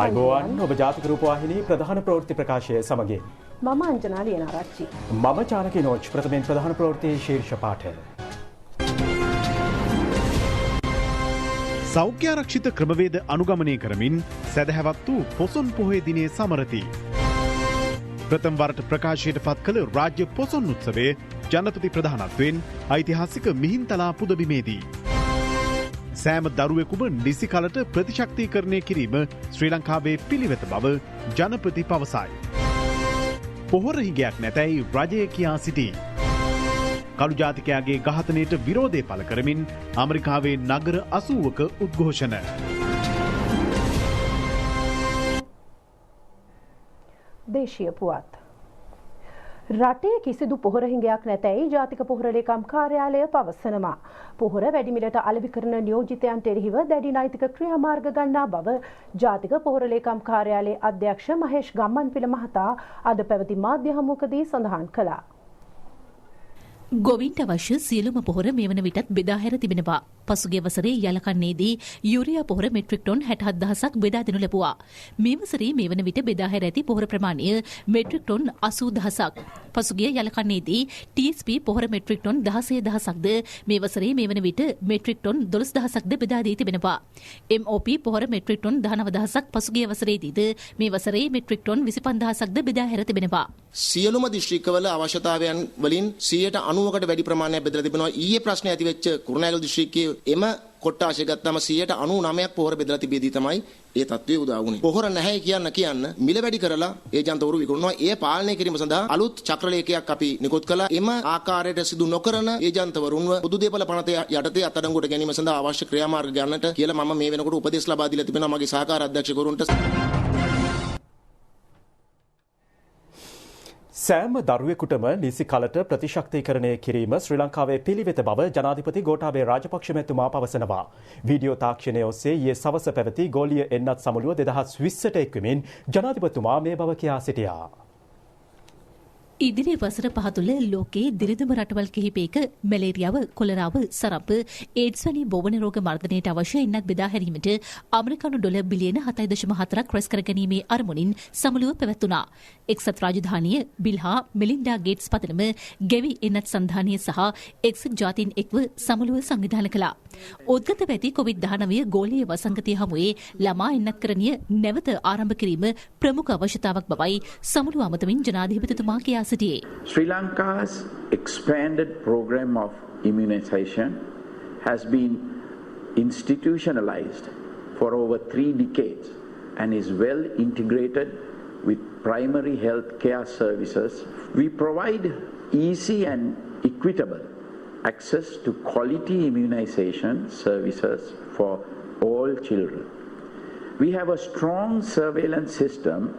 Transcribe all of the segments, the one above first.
ආයුබෝවන් ඔබ ජාතික රූපවාහිනී ප්‍රධාන ප්‍රවෘත්ති ප්‍රකාශය සමගින් මම අංජනා ලියනාරච්චි. මම චානකී නෝච් ප්‍රථමයෙන් ප්‍රධාන ප්‍රවෘත්ති ශීර්ෂ පාඨ. සෞඛ්‍ය ආරක්ෂිත ක්‍රමවේද අනුගමනය කරමින් සැදැහැවත් වූ පොසොන් පොහොය දිනය සමරති. ප්‍රථම වරට ප්‍රකාශයට පත් කළ රාජ්‍ය පොසොන් උත්සවයේ ජනපති ප්‍රධානත්වයෙන් ඓතිහාසික මිහින්තලා පුදබිමේදී සෑම දරුවෙකුම නිසි කලට ප්‍රතිශක්තිකරණය කිරීම ශ්‍රී ලංකාවේ පිළිවෙත බව ජනපති පවසයි. පොහොර හිඟයක් නැතැයි රජය කියා සිටී. කළු ජාතිකයාගේ ඝාතනයට විරෝධය පළ කරමින් ඇමරිකාවේ නගර 80ක උද්ඝෝෂණ. දේශීය පුවත්. රටේ කිසිදු පොහොර හිඟයක් නැතැයි ජාතික පොහොර ලේකම් කාර්යාලය පවසනවා. පොහොර වැඩිමිලට අලෙවි කරන නියෝජිතයන්ට එරෙහිව දැඩි නෛතික ක්‍රියාමාර්ග ගන්නා බව ජාතික පොහොර ලේකම් කාර්යාලයේ අධ්‍යක්ෂ මහේෂ් ගම්මන්පිල මහතා අද පැවති මාධ්‍ය හමුවකදී සඳහන් කළා. ගොවින්ට අවශ්‍ය සියලුම පොහොර මේ වන විටත් බෙදා හැර තිබෙනවා. පසුගිය වසරේ යලකන්නේදී යුරියා පොහොර මෙට්‍රික් ටොන් 67000ක් බෙදා දෙනු ලැබුවා. මේ වසරේ මේ වන විට බෙදා හැර ඇති පොහොර ප්‍රමාණය මෙට්‍රික් ටොන් 80000ක්. පසුගිය යලකන්නේදී TSP පොහොර මෙට්‍රික් ටොන් 16000ක්ද මේ වසරේ මේ වන විට මෙට්‍රික් ටොන් 12000ක්ද බෙදා දී තිබෙනවා. MOP පොහොර මෙට්‍රික් ටොන් 19000ක් පසුගිය වසරේදීද මේ වසරේ මෙට්‍රික් ටොන් 25000ක්ද බෙදා හැර තිබෙනවා. සියලුම දිස්ත්‍රික්කවල අවශ්‍යතාවයන් වලින් 90කට වැඩි ප්‍රමාණයක් බෙදලා තිබෙනවා. ඊයේ ප්‍රශ්නේ ඇති වෙච්ච කුරුණෑගල දිස්ත්‍රික්කයේ එම කොට්ටාශය ගත්තම 99ක් පොහොර බෙදලා තිබෙදී තමයි ඒ තත්ත්වය උදා වුණේ. පොහොර නැහැ කියන්න මිල වැඩි කරලා ඒජන්තවරු විකුණනවා. ඒ පාලනය කිරීම සඳහා අලුත් චක්‍රලේඛයක් අපි නිකුත් කළා. එම ආකාරයට සිදු නොකරන ඒජන්තවරුන්ව පොදු දේපල පනත යටතේ අත්අඩංගුවට ගැනීම සඳහා අවශ්‍ය ක්‍රියාමාර්ග ගන්නට කියලා මම මේ වෙනකොට උපදෙස් ලබා දීලා තිබෙනවා මගේ සහකාර අධ්‍යක්ෂකවරුන්ට. සෑම දරුවෙකුටම නිසි කලට ප්‍රතිශක්තිකරණය කිරීම ශ්‍රී ලංකාවේ පිළිවෙත බව ජනාධිපති ගෝඨාභය රාජපක්ෂ මැතිතුමා පවසනවා. වීඩියෝ තාක්ෂණය ඔස්සේ ඊයේ සවස පැවති ගෝලීය එන්නත් සමුළුව 2020ට එක්වෙමින් ජනාධිපතිතුමා මේ බව කියා සිටියා. ඉදිරි වසර 5 තුළ ලෝකයේ දිරිදුම රටවල් කිහිපයක මැලේරියාව, කොලරාව, සරප්ප, ඒඩ්ස් වැනි බෝවන රෝග මර්ධනයට අවශ්‍ය එන්නත් බෙදා හැරීමට ඇමරිකානු ඩොලර් බිලියන 7.4ක් රැස් කර ගැනීමේ අරමුණින් සමුළුව පැවැත්වුණා. එක්සත් රාජධානිය බිල්හා මෙලින්ඩා ගේට්ස් පතනම ගෙවි එන්නත් සංධානය සහ එක්සත් ජාතීන් එක්ව සමුළුව සංවිධානය කළා. උද්ගත වෙති COVID-19 ගෝලීය වසංගතය හමුවේ ළමා එන්නත්කරණය නැවත ආරම්භ කිරීම ප්‍රමුඛ අවශ්‍යතාවක් බවයි සමුළුව අමතමින් ජනාධිපතිතුමා කියා Sri Lanka's expanded program of immunization has been institutionalized for over 3 decades and is well integrated with primary health care services. We provide easy and equitable access to quality immunization services for all children. We have a strong surveillance system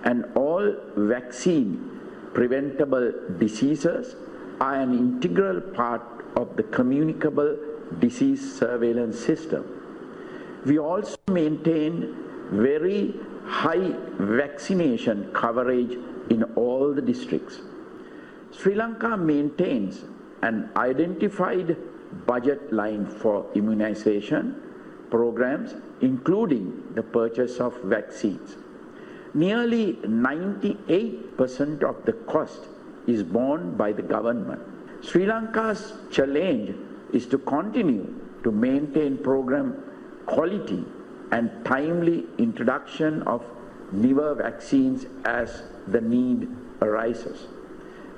and all vaccine preventable diseases are an integral part of the communicable disease surveillance system. We also maintain very high vaccination coverage in all the districts. Sri Lanka maintains an identified budget line for immunization programs, including the purchase of vaccines. Nearly 98% of the cost is borne by the government. Sri Lanka's challenge is to continue to maintain program quality and timely introduction of newer vaccines as the need arises.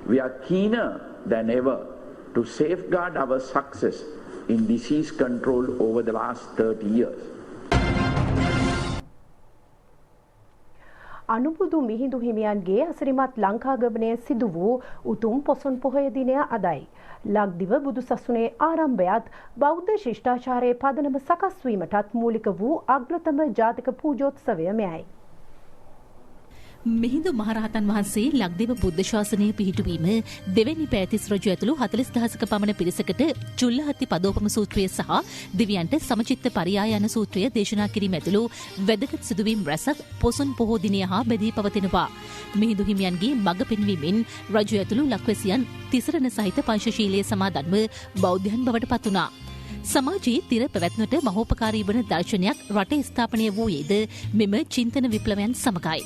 We are keener than ever to safeguard our success in disease control over the last 30 years. අනුබුදු Mihindu හිමියන්ගේ අසිරිමත් ලංකාගමනය සිදු වූ උතුම් පොසොන් පොහොය දිනය අදයි. ලක්දිව බුදු සසුනේ ආරම්භයත් බෞද්ධ ශිෂ්ටාචාරයේ පදනම සකස් වීමටත් මූලික වූ අග්‍රතම ජාතික පූජෝත්සවය මෙයයි. මිහිඳු මහරහතන් වහන්සේ ලක්දිව බුද්ධ ශාසනය පිහිටුවීම දෙවැනි පෑතිස් රජු ඇතුළු 40000ක පමණ පිරිසකට චුල්ලහත්ති පදෝපම සූත්‍රය සහ දිව්‍යන්ට සමචිත්ත පරියාය යන සූත්‍රය දේශනා කිරීම ඇතුළු වැදගත් සිදුවීම් රැසක් පොසොන් පොහෝ දිනය හා බැදී පවතිනවා. මිහිඳු හිමියන්ගේ මඟ පෙන්වීමෙන් රජු ඇතුළු ලක්වැසියන් තිසරණ සහිත පංචශීලයේ සමාදන්ව බෞද්ධයන් බවට පත් වුණා. සමාජයේ තිර පැවැත්මට මහෝපකාරී වන දර්ශනයක් රටේ ස්ථාපනය වූයේද මෙම චින්තන විප්ලවයන් සමගයි.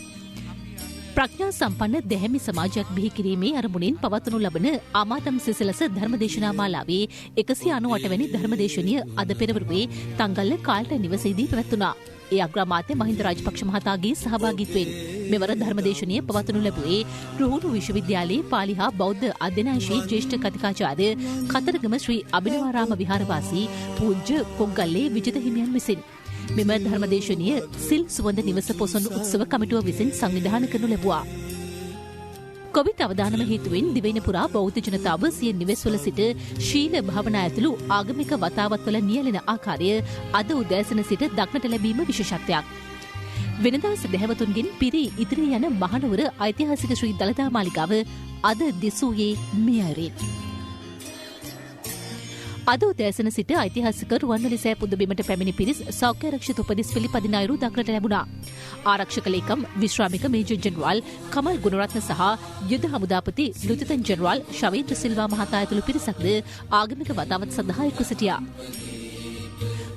ප්‍රඥා සම්පන්න දැහැමි සමාජයක් බිහි කිරීමේ අරමුණින් පවත්වනු ලබන ආමාතම් සිසලස ධර්මදේශනා මාලාවේ 198 වැනි ධර්මදේශනය අද පෙරවරුවේ තංගල්ල කාල්ට නිවසේදී පැවැත්වුණා. ඒ අග්‍රාමාත්‍ය මහින්ද රාජපක්ෂ මහතාගේ සහභාගීත්වයෙන් මෙවර ධර්මදේශනය පවත්වනු ලැබුවේ රුහුණු විශ්වවිද්‍යාලයේ පාලි හා බෞද්ධ අධ්‍යනාංශයේ ජ්‍යෙෂ්ඨ කතිකාචාර්ය කතරගම ශ්‍රී අභිනවාරාම විහාරවාසී පූජ්‍ය කොග්ගල්ලේ විජිත හිමියන් විසින් මෙම ධර්මදේශනය සිල් සුවඳ නිවස පොසොන් උත්සව කමිටුව විසින් සංවිධානය කරනු ලැබුවා. කොවිඩ් අවදානම හේතුවෙන් දිවයින පුරා බෞද්ධ ජනතාව සිය නිවෙස්වල සිට ශීල භාවනා ඇතුළු ආගමික වතාවත්වල නියැලෙන ආකාරය අද උදෑසන සිට දක්නට ලැබීම විශේෂත්වයක්. වෙනදා සදහැවතුන්ගෙන් පිරි ඉදිරි යන මහනුවර ඓතිහාසික ශ්‍රී දළදා මාලිගාව අද දිසූයේ මේ අයුරින්. අද උදෑසන සිට ඓතිහාසික රුවන්වැලි සෑ පුදබිමට පැමිණි පිරිස් සෞඛ්‍ය ආරක්ෂිත උපදෙස් පිළිපදින අයුරු දක්නට ලැබුණා. ආරක්ෂක ලේකම් විශ්‍රාමික මේජර් ජෙනරාල් කමල් ගුණරත්න සහ යුද හමුදාපති ලුතිතන් ජෙනරාල් ශවීන්ද්‍ර සිල්වා මහතා ඇතුළු පිරිසක්ද ආගමික වතාවත් සඳහා එක්ව සිටියා.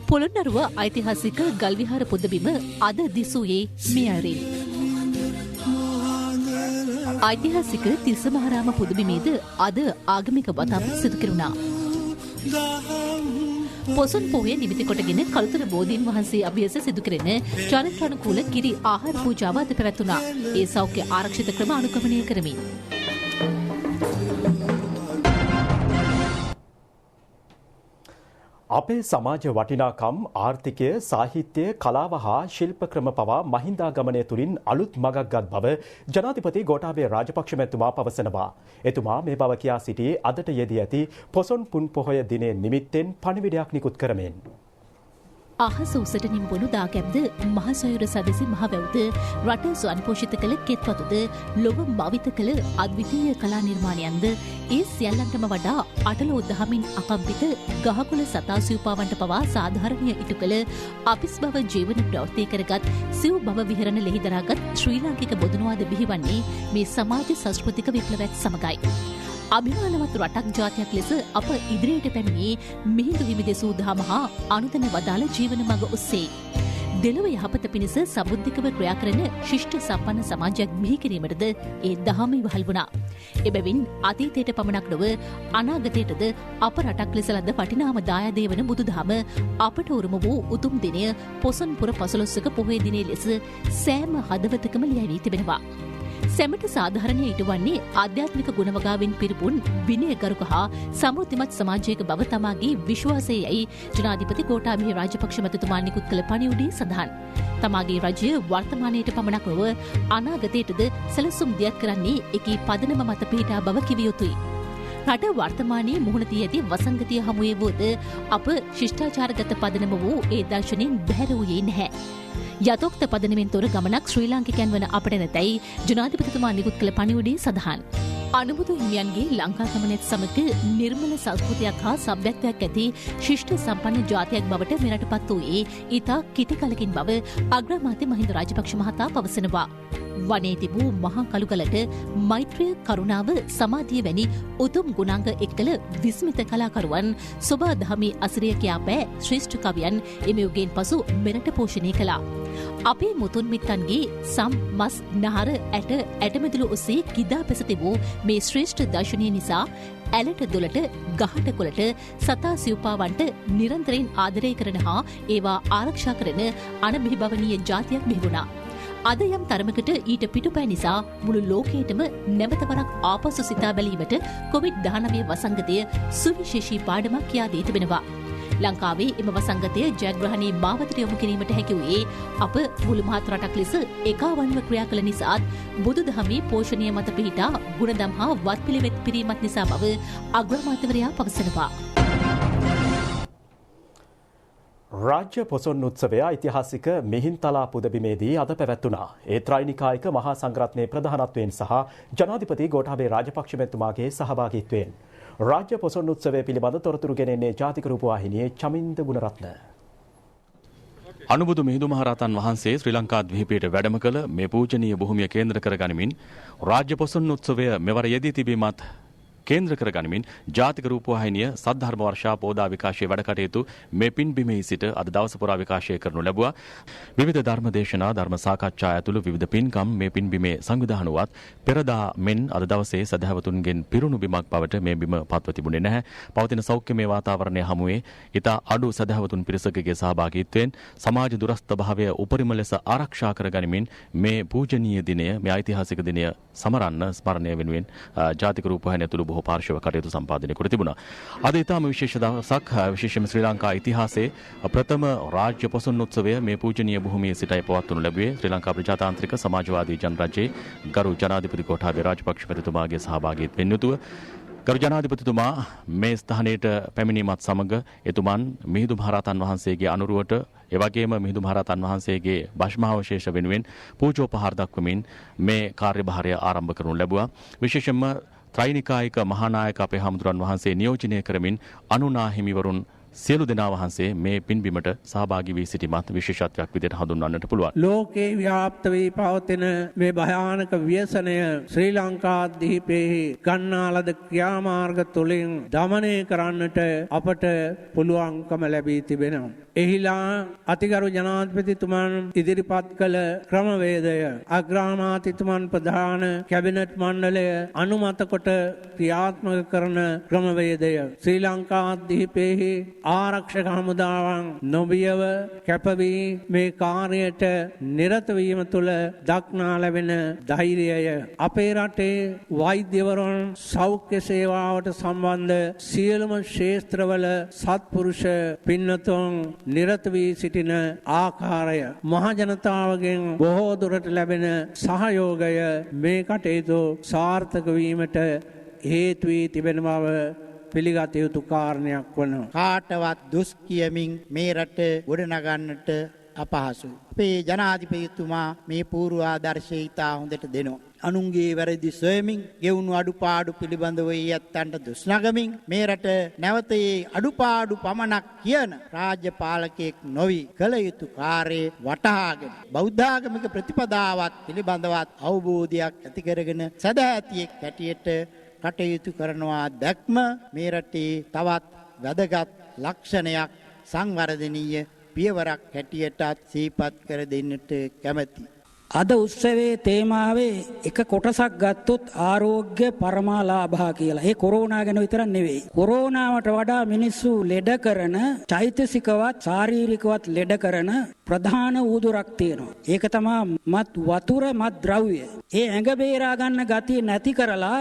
පොළොන්නරුව ඓතිහාසික ගල්විහාර පුදබිම අද දිසූයේ මේ අයුරින්. ඓතිහාසික තිස්සමහාරාම පුදබිමේද අද ආගමික වතාවත් සිදු කෙරුණා. පොසොන් පොහොය නිමිති කොටගෙන කළුතර බෝධීන් වහන්සේ අභියස සිදු කෙරෙන චරිතානුකූල කිරි ආහාර පූජාව අද පැවැත්වුණා. ඒ සෞඛ්‍ය ආරක්ෂිත ක්‍රම අනුගමනය කරමින්. අපේ සමාජ වටිනාකම් ආර්ථිකය සාහිත්‍ය කලාව හා ශිල්ප ක්‍රම පවා මහින්දාගමනය තුළින් අලුත් මගක් ගත් බව ජනාධිපති ගෝඨාභය රාජපක්ෂ මැතිතුමා පවසනවා. එතුමා මේ බව කියා සිටියේ අදට යෙදී ඇති පොසොන් පුන් පොහොය දිනය නිමිත්තෙන් පණිවිඩයක් නිකුත් කරමින්. අහස උසට නිම්බුණු දාගැබ්ද මහසයුර සදෙසි මහවැව්ද රට ස්වයංපෝෂිත කළ කෙත්වතුද ලොව මවිත කළ අද්විතීය කලා නිර්මාණයන්ද ඒ සියල්ලන්ටම වඩා අටලෝ දහමින් අකම්පිත ගහකොළ සතා සිව්පාවන්ට පවා සාධාරණය ඉටු කළ අපිස් බව ජීවන ප්‍රවෘත්ති කරගත් සිව් බව විහරණ ලෙහිදරාගත් ශ්‍රී ලාංකික බොදුනුවාද බිහිවන්නේ මේ සමාජ සංස්කෘතික විප්ලවයත් සමගයි. අභිමානවත් රටක් ජාතියක් ලෙස අප ඉදිරියට පැමිණි මිහිඳු හිමි දෙසූ දහම හා අනුතන වදාළ ජීවන මඟ ඔස්සේ. දෙලොව යහපත පිණිස සබුද්ධිකව ක්‍රියා කරන ශිෂ්ට සම්පන්න සමාජයක් බිහි කිරීමටද ඒ දහම ඉවහල් වුණා. එබැවින් අතීතයට පමණක් නොව අනාගතයටද අප රටක් ලෙස ලද වටිනාම දායාදේ වන බුදුදහම අපට උරුම වූ උතුම් දිනය පොසොන්පුර පසළොස්වක පොහොය දිනය ලෙස සෑම හදවතකම ලියවී තිබෙනවා. සැමට සාධාරණය ඉටුවන්නේ ආධ්‍යාත්මික ගුණවගාවෙන් පිරිපුන් විනයගරුක හා සමෘද්ධිමත් සමාජයක බව තමාගේ විශ්වාසයයි ජනාධිපති ගෝඨාභය රාජපක්ෂ මැතිතුමා නිකුත් කළ පණිවුඩේ සඳහන්. තමාගේ රජය වර්තමානයට පමණක් නොව අනාගතයටද සැලසුම් දියත් කරන්නේ එකී පදනම මත පිහිටා බව කිව යුතුයි. රට වර්තමානයේ මුහුණ දී ඇති වසංගතය හමුවේ වුවද අප ශිෂ්ටාචාරගත පදනම වූ ඒ දර්ශනයෙන් බැහැර වූයේ නැහැ. යතෝක්ත පදනමෙන් තොර ගමනක් ශ්‍රී ලාංකිකයන් වන අපට නැතැයි ජනාධිපතිතුමා නිකුත් කළ පණිවුඩේ සඳහන්. අනුබුදු හිමියන්ගේ ලංකා ගමනත් සමග නිර්මල සංස්කෘතියක් හා සભ્યත්වයක් ඇති ශිෂ්ට සම්පන්න ජාතියක් බවට මෙරට පත් වූයේ ඉතා කිටි කලකින් බව අග්‍රාමාත්‍ය මහින්ද රාජපක්ෂ මහතා පවසනවා. වනයේ තිබූ මහා කළුගලට මෛත්‍රිය කරුණාව සමාධිය වැනි උතුම් ගුණාංග එක්කල විස්මිත කලාකරුවන් සොබා දහමේ අසිරිය කියා පෑ ශ්‍රේෂ්ඨ කවියන් එම යුගයෙන් පසු මෙරට පෝෂණය කළා. අපේ මුතුන් මිත්තන්ගේ සම් මස් නහර ඇට ඇටමැදුළු ඔස්සේ කිදා පැස තිබූ මේ ශ්‍රේෂ්ඨ දර්ශනය නිසා ඇලට දොලට ගහට කොළට සතා සිව්පාවන්ට නිරන්තරයෙන් ආදරය කරන හා ඒවා ආරක්ෂා කරන අනබිහිභවනීය ජාතියක් බිහිවුණා. අද යම් තරමකට ඊට පිටුපෑ නිසා මුළු ලෝකයටම නැවතවරක් ආපසු සිතා බැලීමට කොවිඩ්-19 වසංගතය සුවිශේෂී පාඩමක් කියා දී තිබෙනවා. ලංකාවේ එම වසංගතය ජයග්‍රහණී මාවතට යොමු කිරීමට හැකි වූයේ අප මුළු මහත් රටක් ලෙස ඒකාවන්ව ක්‍රියා කළ නිසාත් බුදුදහමේ පෝෂණය මත පිහිටා ගුණදම් හා වත්පිළිවෙත් පිරීමත් නිසා බව අග්‍රාමාත්‍යවරයා පවසනවා. රාජ්‍ය පොසොන් උත්සවය ඓතිහාසික මිහින්තලා පුදබිමේදී අද පැවැත්වුණා. ඒ ත්‍රෛනිකායික මහා සංඝරත්නයේ ප්‍රධානත්වයෙන් සහ ජනාධිපති ගෝඨාභය රාජපක්ෂ මැතිතුමාගේ සහභාගීත්වයෙන් රාජ්‍ය පොසොන් උත්සවය පිළිබඳ තොරතුරු ගෙනෙන්නේ ජාතික රූපවාහිනියේ චමින්ද ගුණරත්න. අනුබුදු මිහිඳු මහරහතන් වහන්සේ ශ්‍රී ලංකා ද්වීපයට වැඩම කළ මේ පූජනීය භූමිය කේන්ද්‍ර කර ගනිමින් රාජ්‍ය පොසොන් උත්සවය මෙවර යෙදී තිබීමත් කේන්ද්‍ර කර ගනිමින් ජාතික රූපවාහිනිය සද්ධර්ම වර්ෂා පෝදා විකාශයේ වැඩ කටයුතු මේ පින්බිමෙහි සිට අද දවස පුරා විකාශය කරනු ලැබුවා. විවිධ ධර්ම දේශනා ධර්ම සාකච්ඡා ඇතුළු විවිධ පින්කම් මේ පින්බිමේ සංවිධාන වුවත් පෙරදා මෙන් අද දවසේ සදහවතුන්ගෙන් පිරුණු බිමක් බවට මේ බිම පත්ව තිබුණේ නැහැ. පවතින සෞඛ්‍යමය වාතාවරණය හමුවේ ඉතා අඩු සදහවතුන් පිරිසකගේ සහභාගීත්වයෙන් සමාජ දුරස්ථ භාවය උපරිම ලෙස ආරක්ෂා කර ගනිමින් මේ පූජනීය දිනය මේ ඓතිහාසික දිනය සමරන්න ස්මරණය වෙනුවෙන් ජාතික රූපවාහිනිය ඇතුළු බොහෝ පාර්ශ්ව කටයුතු සම්පාදනය කර තිබුණා. අද ඊටම විශේෂ දවසක් විශේෂයෙන්ම ශ්‍රී ලංකා ඉතිහාසයේ ප්‍රථම රාජ්‍ය පොසොන් උත්සවය මේ පූජනීය භූමියේ සිටයි පවත්වනු ලැබුවේ. ශ්‍රී ලංකා ප්‍රජාතාන්ත්‍රික සමාජවාදී ජනරජයේ ගරු ජනාධිපති ගෝඨාභය රාජපක්ෂ මැතිතුමාගේ සහභාගීත්වයෙන් යුතුව ගරු ජනාධිපතිතුමා මේ ස්ථානයට පැමිණීමත් සමග එතුමන් මිහිඳු මහරහතන් වහන්සේගේ අනුරුවට එවැගේම මිහිඳු මහරහතන් වහන්සේගේ භස්මාවශේෂ වෙනුවෙන් පූජෝපහාර දක්වමින් මේ කාර්යභාරය ආරම්භ කරනු ලැබුවා. විශේෂයෙන්ම ත්‍රිනිකායික මහානායක අපේ හමුදුරන් වහන්සේ නියෝජනය කරමින් අනුනා හිමිවරුන් සියලු දෙනා වහන්සේ මේ පින්බිමට සහභාගී වී සිටීමත් විශේෂත්වයක් විදිහට හඳුන්වන්නට පුළුවන්. ලෝකේ ව්‍යාප්ත වී පවතින මේ භයානක ව්‍යසනය ශ්‍රී ලංකාද්වීපයේ ගන්නා ලද ක්‍රියාමාර්ග තුළින් දමනය කරන්නට අපට පුළුවන්කම ලැබී තිබෙනවා. එහිලා අතිගරු ජනාධිපතිතුමන් ඉදිරිපත් කළ ක්‍රමවේදය අග්‍රාමාත්‍යතුමන් ප්‍රධාන කැබිනට් මණ්ඩලය අනුමත කොට ක්‍රියාත්මක කරන ක්‍රමවේදය ශ්‍රී ලංකාද්වීපයේ ආරක්ෂක හමුදාවන් නොබියව කැපවී මේ කාර්යයට නිරත වීම තුළ දක්නා ලැබෙන ධෛර්යය අපේ රටේ වෛද්‍යවරුන් සෞඛ්‍ය සේවාවට සම්බන්ධ සියලුම ක්ෂේත්‍රවල සත්පුරුෂ පින්නතුන් නිරත වී සිටින ආකාරය මහජනතාවගෙන් බොහෝ දුරට ලැබෙන සහයෝගය මේ කටයුතු සාර්ථක වීමට හේතු වී තිබෙන බව පිළිගත යුතු කාරණයක් වනවා. කාටවත් දුස් කියමින් මේ රට ගොඩනගන්නට අපහසුයි. අපේ ජනාධිපතිතුමා මේ පූර්වාදර්ශය ඉතා හොඳට දෙනවා. අනුන්ගේ වැරදි සොයමින් ගෙවුණු අඩුපාඩු පිළිබඳව යත්තන්ට දුස් නගමින් මේ රට නැවත ඒ අඩුපාඩු පමණක් කියන රාජ්‍ය පාලකයෙක් නොවි කළ යුතු කාර්යය වටහාගෙන බෞද්ධාගමික ප්‍රතිපදාවත් පිළිබඳවත් අවබෝධයක් ඇති කරගෙන සදාතියෙක් හැටියට කටයුතු කරනවා දැක්ම මේ රටේ තවත් වැදගත් ලක්ෂණයක් සංවර්ධනීය පියවරක් හැටියටත් සිහිපත් කර දෙන්නට කැමැති. අද උත්සවයේ තේමාවේ එක කොටසක් ගත්තොත් ආරෝග්‍ය පරමාලාභා කියලා. ඒ කොරෝනා ගැන විතරක් නෙවෙයි. කොරෝනාවට වඩා මිනිස්සු ලෙඩ කරන චෛතසිකවත් ශාරීරිකවත් ලෙඩ කරන ප්‍රධාන ඌදුරක් තියෙනවා. ඒක තමයි මත් වතුර මත් ද්‍රව්‍ය. ඒ ඇඟ බේරා ගන්න ගතිය නැති කරලා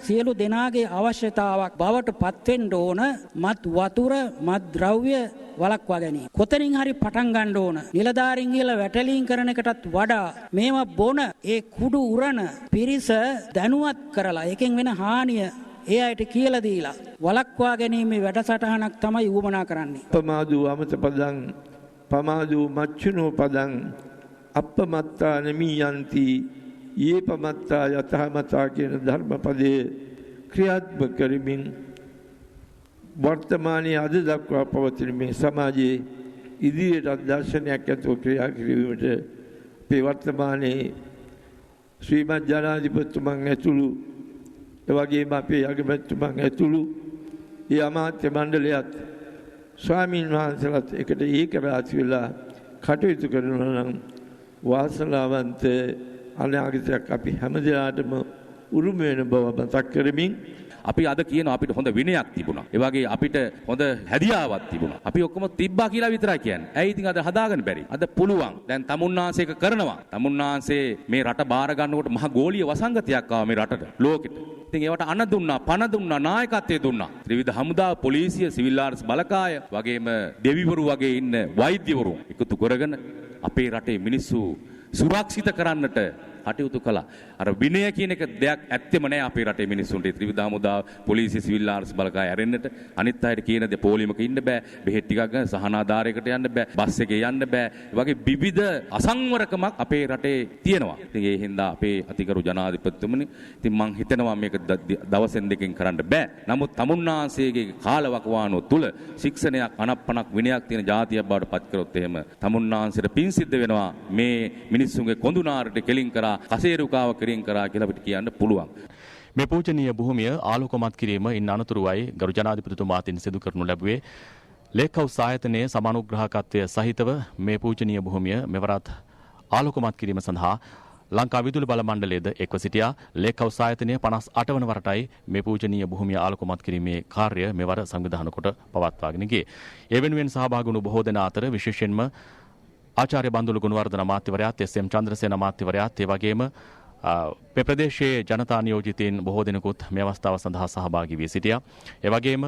සියලු දෙනාගේ අවශ්‍යතාවක් බවට පත් වෙන්න ඕන මත් වතුර මත් ද්‍රව්‍ය වලක්වා ගැනීම. කොතනින් හරි පටන් ගන්න ඕන. නිලධාරීන් කියලා වැටලීම් කරන එකටත් වඩා මේවා බොන ඒ කුඩු උරන පිරිස දැනුවත් කරලා ඒකෙන් වෙන හානිය ඒ අයට කියලා දීලා වලක්වා ගැනීමේ වැඩසටහනක් තමයි උවමනා කරන්නේ. පමාදු අමත පදං පමාදු මච්චුනෝ පදං අපමත්තා නමියන්ති යේ පමත්තා යතහමතා කියන ධර්මපදයේ ක්‍රියාත්මක කරමින් වර්තමානයේ අද දක්වා පවතින මේ සමාජයේ ඉදිරියට දර්ශනයක් ඇතුව ක්‍රියා කිරීමට අපේ වර්තමානයේ ශ්‍රීමත් ජනාධිපතිතුමන් ඇතුළු එවැගේම අපේ අගමැතිතුමන් ඇතුළු ඒ අමාත්‍ය මණ්ඩලයත් ස්වාමීන් වහන්සේලාත් එකට ඒකරාශී වෙලා කටයුතු කරනවා නම් වාසනාවන්ත අනාගතයක් අපි හැමදෙනාටම උරුම වෙන බව මතක් කරමින් අපි අද කියන අපිට හොඳ විනයක් තිබුණා. ඒ වගේ අපිට හොඳ හැදියාවක් තිබුණා. අපි ඔක්කොම තිබ්බා කියලා විතරයි කියන්නේ. ඇයි ඉතින් අද හදාගන්න බැරි? අද පුළුවන්. දැන් තමුන්නාංශයක කරනවා. තමුන්නාංශේ මේ රට බාර ගන්නකොට මහ ගෝලීය වසංගතයක් ආවා මේ රටට, ලෝකෙට. ඉතින් ඒවට අණ දුන්නා, පණ දුන්නා, නායකත්වයේ දුන්නා. ත්‍රිවිධ හමුදාව, පොලිසිය, සිවිල් ආර්ස් බලකාය වගේම දෙවිවරු වගේ ඉන්න වෛද්‍යවරු එකතු කරගෙන අපේ රටේ මිනිස්සු සුරක්ෂිත කරන්නට කටයුතු කළා. අර විනය කියන එක දෙයක් ඇත්තෙම නැහැ අපේ රටේ මිනිස්සුන්ට. ත්‍රිවිධ හමුදාව, පොලිසිය, සිවිල් ආර්ස් බලකාය ඇරෙන්නට අනිත් අයට කියන දේ පොලිමක ඉන්න බෑ, බෙහෙත් ටිකක් ගන්න සහනාධාරයකට යන්න බෑ, බස් එකේ යන්න බෑ. ඒ වගේ විවිධ අසංවරකමක් අපේ රටේ තියෙනවා. ඉතින් ඒ හින්දා අපේ අතිගරු ජනාධිපතිතුමනි, ඉතින් මං හිතනවා මේක දවසෙන් දෙකෙන් කරන්න බෑ. නමුත් තමුන්නාංශයේ කාලවකවානුව තුල ශික්ෂණයක්, අනප්පනක්, විනයක් තියෙන ජාතියක් බවට පත් කරොත් එහෙම තමුන්නාංශයට පින් සිද්ධ වෙනවා. මේ මිනිස්සුන්ගේ කොඳුනාරට කෙලින් කරා, කසේරුකාව කෙලින් කරා කියලා අපිට කියන්න පුළුවන්. මේ පූජනීය භූමිය ආලෝකමත් කිරීම ඉන් අනතුරුවයි ගරු ජනාධිපතිතුමාතින් සිදු කරනු ලැබුවේ. ලේක් හවුස් ආයතනයේ සමානුග්‍රහකත්වය සහිතව මේ පූජනීය භූමිය මෙවරත් ආලෝකමත් කිරීම සඳහා ලංකා විදුලි බල මණ්ඩලයේද එක්ව සිටියා. ලේක් හවුස් ආයතනය 58 වන වරටයි මේ පූජනීය භූමිය ආලෝකමත් කිරීමේ කාර්යය මෙවර සංවිධානය කොට පවත්වාගෙන ගියේ. ඒ වෙනුවෙන් සහභාගී වුණු බොහෝ දෙනා අතර විශේෂයෙන්ම ආචාර්ය බන්දුල ගුණවර්ධන අමාත්‍යවරයාත් එස්.එම්. චන්ද්‍රසේන අමාත්‍යවරයාත් ඒ වගේම මේ ප්‍රදේශයේ ජනතා නියෝජිතයින් බොහෝ දෙනෙකුත් මේ අවස්ථාව සඳහා සහභාගී වී සිටියා. ඒ වගේම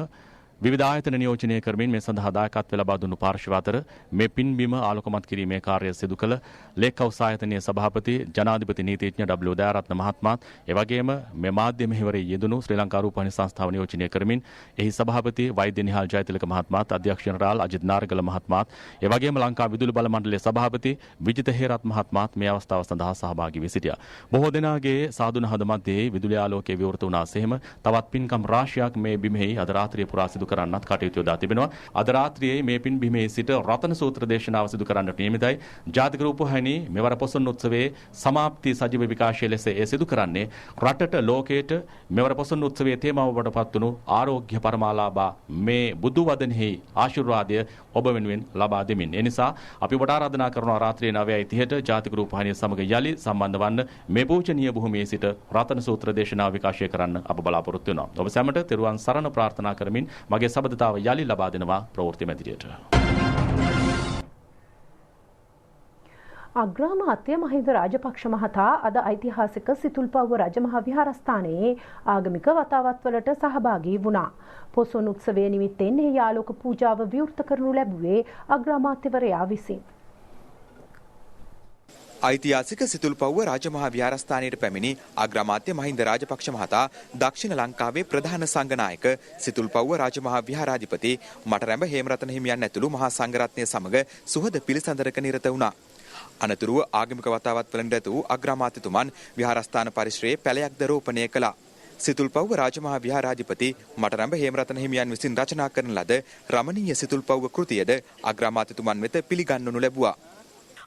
විවිධ ආයතන නියෝජනය කරමින් මේ සඳහා දායකත්ව ලබා දුන්නු පාර්ශව අතර මේ පින්බිම ආලෝකමත් කිරීමේ කාර්යය සිදු කළ ලේක් හවුස් ආයතනයේ සභාපති ජනාධිපති නීතිඥ W. දයාරත්න මහත්මයාත් ඒ වගේම මේ මාධ්‍ය මෙහෙවරේ යෙදුණු ශ්‍රී ලංකා රූපවාහිනී සංස්ථාව නියෝජනය කරමින් එහි සභාපති වෛද්‍ය නිහාල් ජයතිලක මහත්මයාත් අධ්‍යක්ෂ ජනරාල් අජිත් නාරගල මහත්මයාත් ඒ වගේම ලංකා විදුලි බල මණ්ඩලයේ සභාපති විජිත හේරත් මහත්මයාත් මේ අවස්ථාව සඳහා සහභාගී වී සිටියා. බොහෝ දෙනාගේ සාදුනහද මැදේ විදුලි ආලෝකයේ විවෘත වුණාseම තවත් පින්කම් රාශියක් මේ බිමෙහි අද රාත්‍රියේ පුරා සිදු කරන්නත් කටයුතු යොදා තිබෙනවා. අද රාත්‍රියේ මේ පින් බිමේ සිට රතන සූත්‍ර දේශනාව සිදු කරන්නට නියමිතයි. ජාතික රූපවාහිනී මෙවර පොසොන් උත්සවයේ සමාප්ති සජීව විකාශය ලෙස ඒ සිදු කරන්නේ රටට ලෝකයට මෙවර පොසොන් උත්සවයේ තේමාව වඩපත් වුණු ආරෝග්‍ය පරමාලාභා මේ බුදු වදනෙහි ආශිර්වාදය ඔබ වෙනුවෙන් ලබා දෙමින්. ඒ නිසා අපි ඔබට ආරාධනා කරනවා රාත්‍රියේ 9:30ට ජාතික රූපවාහිනිය සමග යලි සම්බන්ධ වන්න මේ පූජනීය භූමියේ සිට රතන සූත්‍ර දේශනාව විකාශය කරන්න අප බලාපොරොත්තු වෙනවා. ඔබ සැමට තෙරුවන් සරණ ප්‍රාර්ථනා කරමින් මගේ සබඳතාව යලි ලබා දෙනවා ප්‍රවෘත්ති මැදිරියට. අග්‍රාමාත්‍ය මහින්ද රාජපක්ෂ මහතා අද ඓතිහාසික සිතුල්පව්ව රජමහා විහාරස්ථානයේ ආගමික වතාවත්වලට සහභාගී වුණා. පොසොන් උත්සවය නිමිත්තෙන් එහි ආලෝක පූජාව විවෘත කරනු ලැබුවේ අග්‍රාමාත්‍යවරයා විසින්. ඓතිහාසික සිතුල්පව්ව රාජමහා විහාරස්ථානයට පැමිණි අග්‍රාමාත්‍ය මහින්ද රාජපක්ෂ මහතා දක්ෂිණ ලංකාවේ ප්‍රධාන සංඝනායක සිතුල්පව්ව රාජමහා විහාරාධිපති මටරැඹ හේමරතන හිමියන් ඇතුළු මහා සංඝරත්නය සමග සුහද පිළිසඳරක නිරත වුණා. අනතුරුව ආගමික වතාවත්වලට නිරත වූ අග්‍රාමාත්‍යතුමන් විහාරස්ථාන පරිශ්‍රයේ පැලයක්ද රෝපණය කළා. සිතුල්පව්ව රාජමහා විහාරාධිපති මටරැඹ හේමරතන හිමියන් විසින් රචනා කරන ලද රමණීය සිතුල්පව්ව කෘතියද අග්‍රාමාත්‍යතුමන් වෙත පිළිගන්වනු ලැබුවා.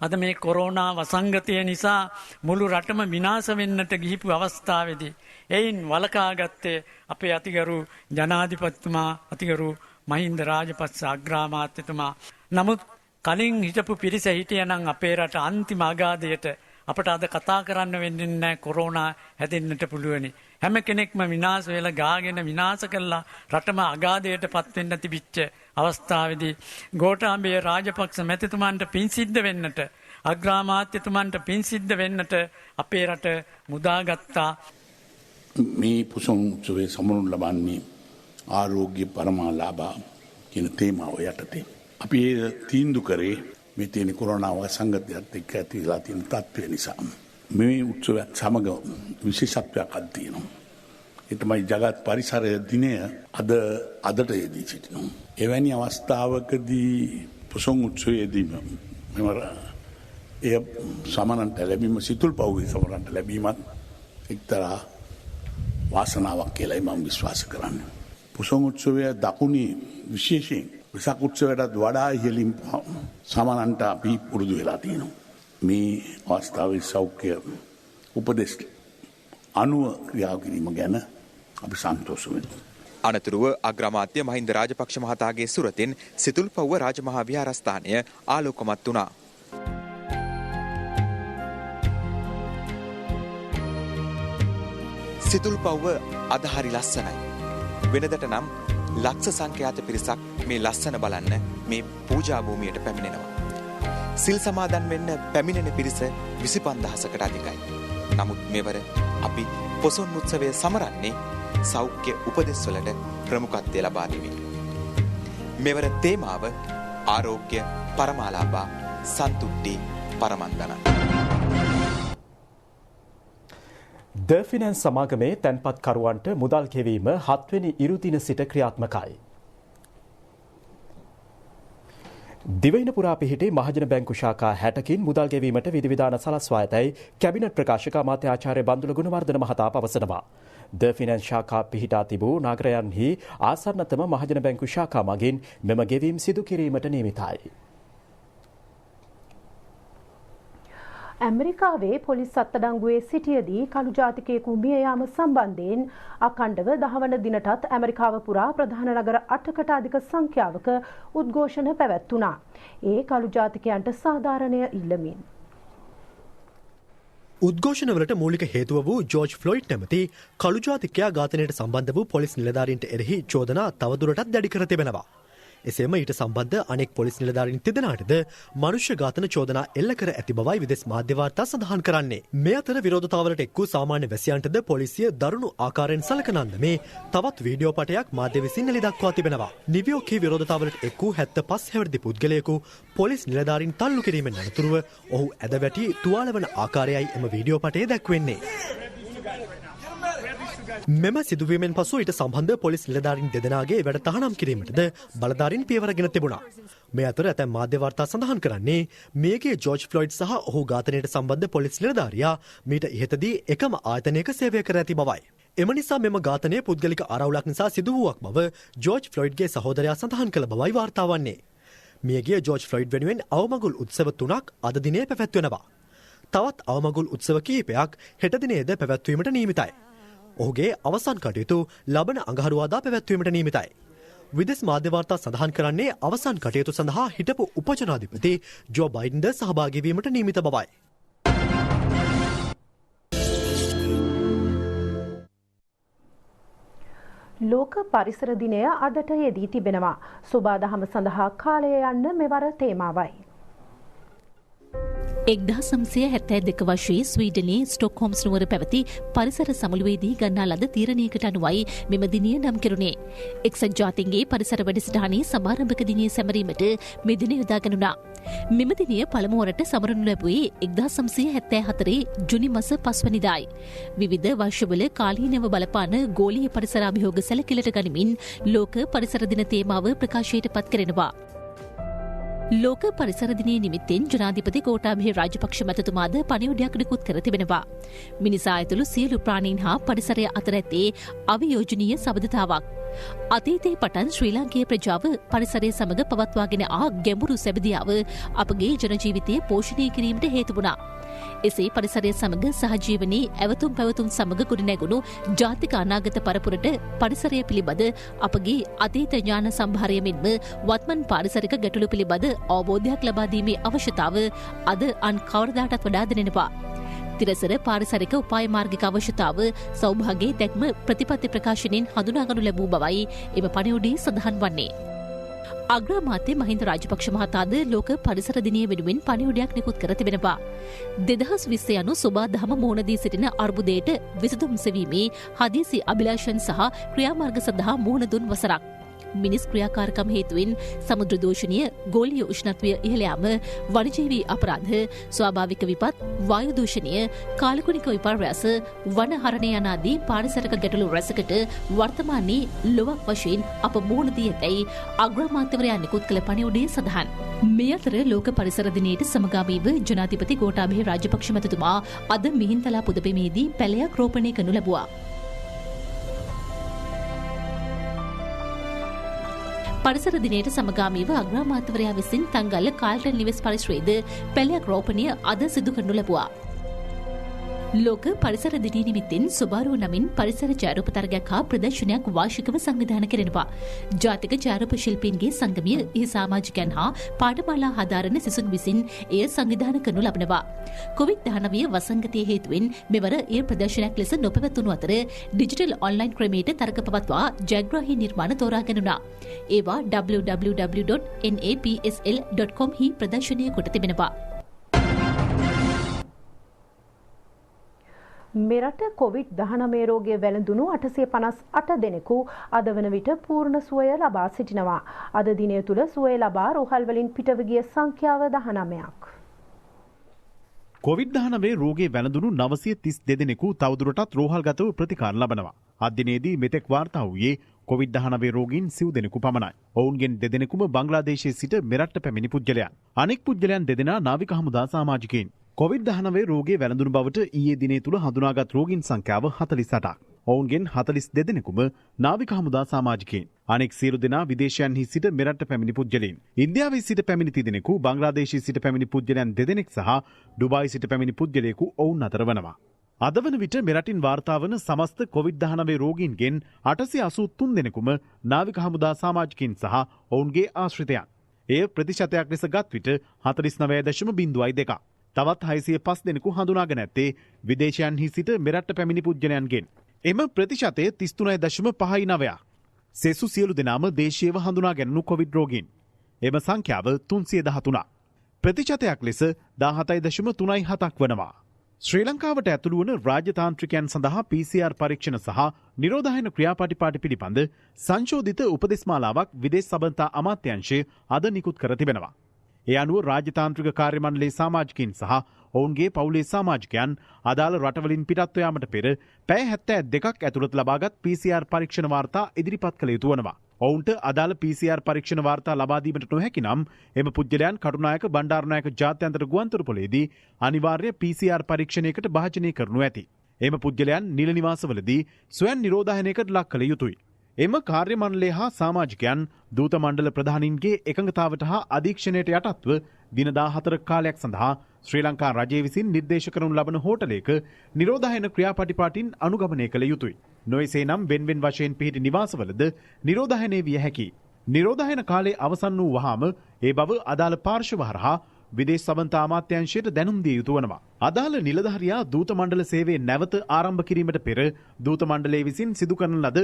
අද මේ කොරෝනා වසංගතය නිසා මුළු රටම විනාශ වෙන්නට ගිහිපු අවස්ථාවේදී එයින් වළකා ගත්තේ අපේ අතිගරු ජනාධිපතිතුමා අතිගරු මහින්ද රාජපක්ෂ අග්‍රාමාත්‍යතුමා. නමුත් කලින් හිටපු පිරිස හිටියනම් අපේ රට අන්තිම අගාධයට අපට අද කතා කරන්න වෙන්නේ නැහැ කොරෝනා හැදෙන්නට පුළුවනි. හැම කෙනෙක්ම විනාශ වෙලා ගාගෙන විනාශ කළා රටම අගාධයට පත් වෙන්න තිබිච්ච අවස්ථාවේදී ගෝඨාභය රාජපක්ෂ මැතිතුමන්ට පින් සිද්ධ වෙන්නට අග්‍රාමාත්‍යතුමන්ට පින් සිද්ධ වෙන්නට අපේ රට මුදාගත්තා. මේ පොසොන් උත්සවයේ සමරුන් ලබන්නේ ආරෝග්‍ය පරමාලාභා කියන තේමාව යටතේ අපි ඒ තීන්දුව කරේ මේ තියෙන කොරෝනා වසංගතයත් එක්ක ඇතිලා තියෙන තත්ත්වය නිසා. මේ උත්සවයත් සමග විශේෂත්වයක් අද තියෙනවා. ඒ තමයි ජගත් පරිසරය දිනය අදට යෙදී සිටිනවා. එවැනි අවස්ථාවකදී පොසොන් උත්සවයේදී මෙවර එය සමනන්ට ලැබීම සිතුල්පව්වේ සමරන්ට ලැබීමත් එක්තරා වාසනාවක් කියලායි මම විශ්වාස කරන්නේ. පොසොන් උත්සවය දකුණේ විශේෂයෙන් වෙසක් උත්සවයටත් වඩා ඉහළින් සමනන්ට අපි පුරුදු වෙලා තියෙනවා. මේ අවස්ථාවේ සෞඛ්‍ය උපදෙස් අනුව ක්‍රියා කිරීම ගැන අපි සන්තෝෂ වෙනවා. අනතුරුව අග්‍රාමාත්‍ය මහින්ද රාජපක්ෂ මහතාගේ සුරතින් සිතුල්පව්ව රාජමහා විහාරස්ථානය ආලෝකමත් වුණා. සිතුල්පව්ව අද හරි ලස්සනයි. වෙනදට නම් ලක්ෂ සංඛ්‍යාත පිරිසක් මේ ලස්සන බලන්න මේ පූජා භූමියට පැමිණෙනවා. සිල් සමාදන් වෙන්න පැමිණෙන පිරිස 25000කට අධිකයි. නමුත් මෙවර අපි පොසොන් උත්සවය සමරන්නේ සෞඛ්‍ය උපදෙස් වලට ප්‍රමුඛත්වය ලබා දෙමින්. මෙවර තේමාව ආරෝග්‍ය පරමාලාභා සන්තුට්ටි පරමන්දන. ද ෆිනන්ස් සමාගමේ තැන්පත්කරුවන්ට මුදල් ගෙවීම 7 වෙනි ඉරුදින සිට ක්‍රියාත්මකයි. දිවයින පුරා පිහිටි මහජන බැංකු ශාඛා 60කින් මුදල් ගෙවීමට විධිවිධාන සලස්වා ඇතැයි කැබිනට් ප්‍රකාශක අමාත්‍ය ආචාර්ය බන්දුල ගුණවර්ධන මහතා පවසනවා. ද ෆිනන්ස් ශාඛා පිහිටා තිබූ නගරයන්හි ආසන්නතම මහජන බැංකු ශාඛා මගින් මෙම ගෙවීම් සිදු කිරීමට නියමිතයි. ඇමරිකාවේ පොලිස් අත්අඩංගුවේ සිටියදී කළු ජාතිකයෙකු මිය යාම සම්බන්ධයෙන් අඛණ්ඩව 10 වන දිනටත් ඇමරිකාව පුරා ප්‍රධාන නගර 8කට අධික සංඛ්‍යාවක උද්ඝෝෂණ පැවැත්වුණා. ඒ කළු ජාතිකයන්ට සාධාරණය ඉල්ලමින්. උද්ඝෝෂණවලට මූලික හේතුව වූ ජෝර්ජ් ෆ්ලොයිඩ් නැමැති කළු ජාතිකයා ඝාතනයට සම්බන්ධ වූ පොලිස් නිලධාරීන්ට එරෙහි චෝදනා තවදුරටත් දැඩි කර තිබෙනවා. එසේම ඊට සම්බන්ධ අනෙක් පොලිස් නිලධාරීන් තිදෙනාටද මනුෂ්‍ය ඝාතන චෝදනා එල්ල කර ඇති බවයි විදෙස් මාධ්‍ය වාර්තා සඳහන් කරන්නේ. මේ අතර විරෝධතාවලට එක් වූ සාමාන්‍ය වැසියන්ටද පොලිසිය දරුණු ආකාරයෙන් සලකන අන්දමේ තවත් වීඩියෝ පටයක් මාධ්‍ය විසින් එළි දක්වා තිබෙනවා. නිව්යෝර්කයේ විරෝධතාවලට එක් වූ 75 හැවිරිදි පුද්ගලයෙකු පොලිස් නිලධාරීන් තල්ලු කිරීමෙන් අනතුරුව ඔහු ඇද වැටි තුවාල වන ආකාරයයි එම වීඩියෝ පටයේ දැක්වෙන්නේ. මෙම සිදුවීමෙන් පසු ඊට සම්බන්ධ පොලිස් නිලධාරීන් දෙදෙනාගේ වැඩ තහනම් කිරීමටද බලධාරීන් පියවරගෙන තිබුණා. මේ අතර ඇතැම් මාධ්‍ය වාර්තා සඳහන් කරන්නේ මේගේ ජෝර්ජ් ෆ්ලොයිඩ් සහ ඔහු ඝාතනයට සම්බන්ධ පොලිස් නිලධාරියා මීට ඉහතදී එකම ආයතනයක සේවය කර ඇති බවයි. එම නිසා මෙම ඝාතනය පුද්ගලික ආරවුලක් නිසා සිදු වූවක් බව ජෝර්ජ් ෆ්ලොයිඩ්ගේ සහෝදරයා සඳහන් කළ බවයි වාර්තා වන්නේ. මියගිය ජෝර්ජ් ෆ්ලොයිඩ් වෙනුවෙන් අවමගුල් උත්සව 3ක් අද දිනේ පැවැත්වෙනවා. තවත් අවමගුල් උත්සව කිහිපයක් හෙට දිනේද පැවැත්වීමට නියමිතයි. ඔහුගේ අවසන් කටයුතු ලබන අඟහරුවාදා පැවැත්වීමට නියමිතයි. විදෙස් මාධ්‍ය වාර්තා සඳහන් කරන්නේ අවසන් කටයුතු සඳහා හිටපු උපජනාධිපති ජෝ බයිඩන්ද සහභාගී වීමට නියමිත බවයි. ලෝක පරිසර දිනය අදට යෙදී තිබෙනවා. සුබාදහම සඳහා කාලය යන්න මෙවර තේමාවයි. 1972 වර්ෂයේ ස්වීඩනයේ ස්ටොක්හෝම්ස් නුවර පැවති පරිසර සමුළුවේදී ගන්නා ලද තීරණයකට අනුවයි මෙම දිනය නම් කෙරුණේ. එක්සත් ජාතීන්ගේ පරිසර වැඩසටහනේ සමාරම්භක දිනය සැමරීමට මේ දින යොදා ගනුණා. මෙම දිනය පළමු වරට සමරනු ලැබුවේ 1974 ජුනි මාස 5 වෙනිදායි. විවිධ වර්ෂවල කාලීනව බලපාන ගෝලීය පරිසර අභියෝග සැලකිල්ලට ගනිමින් ලෝක පරිසර දින තේමාව ප්‍රකාශයට පත් කරනවා. ලෝක පරිසර දිනය නිමිත්තෙන් ජනාධිපති ගෝඨාභය රාජපක්ෂ මැතිතුමාද පණිවුඩයක් නිකුත් කර තිබෙනවා. මිනිසා ඇතුළු සියලු ප්‍රාණීන් හා පරිසරය අතර ඇත්තේ අවියෝජනීය සබඳතාවක්. අතීතයේ පටන් ශ්‍රී ලාංකේය ප්‍රජාව පරිසරය සමග පවත්වාගෙන ආ ගැඹුරු සැබදියාව අපගේ ජනජීවිතය පෝෂණය කිරීමට හේතු වුණා. එසේ පරිසරය සමග සහජීවනයේ ඇවතුම් පැවතුම් සමග ගොඩනැගුණු ජාතික අනාගත පරපුරට පරිසරය පිළිබඳ අපගේ අතීත ඥාන සම්භාරය මෙන්ම වත්මන් පාරිසරික ගැටලු පිළිබඳ අවබෝධයක් ලබා දීමේ අවශ්‍යතාව අද අන් කවරදාටත් වඩා දැනෙනවා. තිරසර පාරිසරික උපාය මාර්ගික අවශ්‍යතාව සෞභාගයේ දැක්ම ප්‍රතිපත්ති ප්‍රකාශනයෙන් හඳුනාගනු ලැබූ බවයි එම පණිවුඩේ සඳහන් වන්නේ. අග්‍රාමාත්‍ය මහින්ද රාජපක්ෂ මහතාද ලෝක පරිසර දිනය වෙනුවෙන් පණිවුඩයක් නිකුත් කර තිබෙනවා. 2020 යනු සුබාදහම මුහුණ දී සිටින අර්බුදයට විසඳුම් සෙවීමේ හදිසි අභිලාෂයන් සහ ක්‍රියාමාර්ග සඳහා මුහුණ දුන් වසරක්. මිනිස් ක්‍රියාකාරකම් හේතුවෙන් සමුද්‍ර දූෂණය, ගෝලීය උෂ්ණත්වය ඉහළ යාම, වනජීවී අපරාධ, ස්වාභාවික විපත්, වායු දූෂණය, කාලගුණික විපර්යාස, වනහරණය යනාදී පාරිසරික ගැටලු රැසකට වර්තමානයේ ලොවක් වශයෙන් අප මුහුණ දී ඇතැයි අග්‍රාමාත්‍යවරයා නිකුත් කළ පණිවුඩේ සඳහන්. මේ අතර ලෝක පරිසර දිනයට සමගාමීව ජනාධිපති ගෝඨාභය රාජපක්ෂ මැතිතුමා අද මිහින්තලා පුදබිමේදී පැලයක් රෝපණය කරනු ලැබුවා. පරිසර දිනයට සමගාමීව අග්‍රාමාත්‍යවරයා විසින් තංගල්ල කාල්ටන් නිවෙස් පරිශ්‍රයේද පැලයක් රෝපණය අද සිදු කරනු ලැබුවා. ලෝක පරිසර දිනය නිමිත්තෙන් සොබාරුව නමින් පරිසර ඡායාරූප තරගයක් හා ප්‍රදර්ශනයක් වාර්ෂිකව සංවිධානය කරනවා. ජාතික ඡායාරූප ශිල්පීන්ගේ සංගමය එහි සමාජිකයන් හා පාඨමාලා හදාරන සිසුන් විසින් එය සංවිධානය කරනු ලබනවා. COVID-19 වසංගතයේ හේතුවෙන් මෙවර එය ප්‍රදර්ශනයක් ලෙස නොපැවතුණු අතර ඩිජිටල් ඔන්ලයින් ක්‍රමයට තරග පවත්වා ජයග්‍රාහී නිර්මාණ තෝරා ගැනුණා. ඒවා www.napsl.com හි ප්‍රදර්ශනය කොට තිබෙනවා. මෙරට COVID-19 රෝගය වැළඳුණු 858 දෙනෙකු අද වන විට පූර්ණ සුවය ලබා සිටිනවා. අද දිනය තුල සුවය ලබා රෝහල් වලින් පිටව ගිය සංඛ්‍යාව 19ක්. COVID-19 රෝගයේ වැළඳුණු 932 දෙනෙකු තවදුරටත් රෝහල්ගතව ප්‍රතිකාර ලබනවා. අද දිනේදී මෙතෙක් වාර්තා වූයේ COVID-19 රෝගීන් 9 දෙනෙකු පමණයි. ඔවුන්ගෙන් 2 දෙනෙකුම බංග්ලාදේශයේ සිට මෙරටට පැමිණි පුද්ගලයන්. අනෙක් පුද්ගලයන් 2 දෙනා නාවික හමුදා සමාජිකයින්. COVID-19 රෝගයේ වැළඳුණු බවට ඊයේ දිනේ තුල හඳුනාගත් රෝගීන් සංඛ්‍යාව 48ක්. ඔවුන්ගෙන් 42 දෙනෙකුම නාවික හමුදා සමාජිකයින්. අනෙක් සියලු දෙනා විදේශයන්හි සිට මෙරට පැමිණි පුද්ගලයින්. ඉන්දියාවේ සිට පැමිණි තිදෙනෙකු, බංග්ලාදේශයේ සිට පැමිණි පුද්ගලයන් 2 දෙනෙක් සහ ඩුබායි සිට පැමිණි පුද්ගලයෙකු ඔවුන් අතර වනවා. අද වන විට මෙරටින් වාර්තා වන සමස්ත COVID-19 රෝගීන්ගෙන් 883 දෙනෙකුම නාවික හමුදා සමාජිකයින් සහ ඔවුන්ගේ ආශ්‍රිතයන්. එය ප්‍රතිශතයක් ලෙස ගත් විට 49.02. තවත් 605 දෙනෙකු හඳුනාගෙන ඇත්තේ විදේශයන්හි සිට මෙරට පැමිණි පුද්ගලයන්ගෙන්. එම ප්‍රතිශතය 33.59. සෙසු සියලු දෙනාම දේශීයව හඳුනා ගැනුණු කොවිඩ් රෝගීන්. එම සංඛ්‍යාව 313. ප්‍රතිශතයක් ලෙස 17.37ක් වනවා. ශ්‍රී ලංකාවට ඇතුළු වන රාජතාන්ත්‍රිකයන් සඳහා PCR පරීක්ෂණ සහ නිරෝධායන ක්‍රියාපටිපාටි පිළිබඳ සංශෝධිත උපදෙස්මාලාවක් විදේශ සබඳතා අමාත්‍යාංශය අද නිකුත් කර තිබෙනවා. ඒ අනුව රාජතාන්ත්‍රික කාර්ය මණ්ඩලයේ සමාජිකයින් සහ ඔවුන්ගේ පවුලේ සමාජිකයන් අදාළ රටවලින් පිටත්ව යාමට පෙර පැය 72ක් ඇතුළත ලබාගත් PCR පරීක්ෂණ වාර්තා ඉදිරිපත් කළ යුතු වනවා. ඔවුන්ට අදාළ PCR පරීක්ෂණ වාර්තා ලබා දීමට නොහැකි නම් එම පුද්ගලයන් කටුනායක බණ්ඩාරනායක ජාත්‍යන්තර ගුවන්තොටුපළේදී අනිවාර්ය PCR පරීක්ෂණයකට භාජනය කරනු ඇති. එම පුද්ගලයන් නිල නිවාසවලදී ස්වයං නිරෝධායනයකට ලක් කළ යුතුයි. එම කාර්ය මණ්ඩලය හා සමාජිකයන් දූත මණ්ඩල ප්‍රධානීන්ගේ එකඟතාවට හා අධීක්ෂණයට යටත්ව දින 14 කාලයක් සඳහා ශ්‍රී ලංකා රජය විසින් නිර්දේශ කරනු ලබන හෝටලයක නිරෝධායන ක්‍රියාපටිපාටින් අනුගමනය කළ යුතුයි. නොයසේ නම් වෙන්වෙන් වශයෙන් පිහිටි නිවාසවලද නිරෝධායනය විය හැකියි. නිරෝධායන කාලයේ අවසන් වූ වහාම ඒ බව අදාළ පාර්ශව හරහා විදේශ සබඳතා අමාත්‍යාංශයට දැනුම් දිය යුතු වනවා. අදාළ නිලධාරියා දූත මණ්ඩල සේවය නැවත ආරම්භ කිරීමට පෙර දූත මණ්ඩලය විසින් සිදු කරන ලද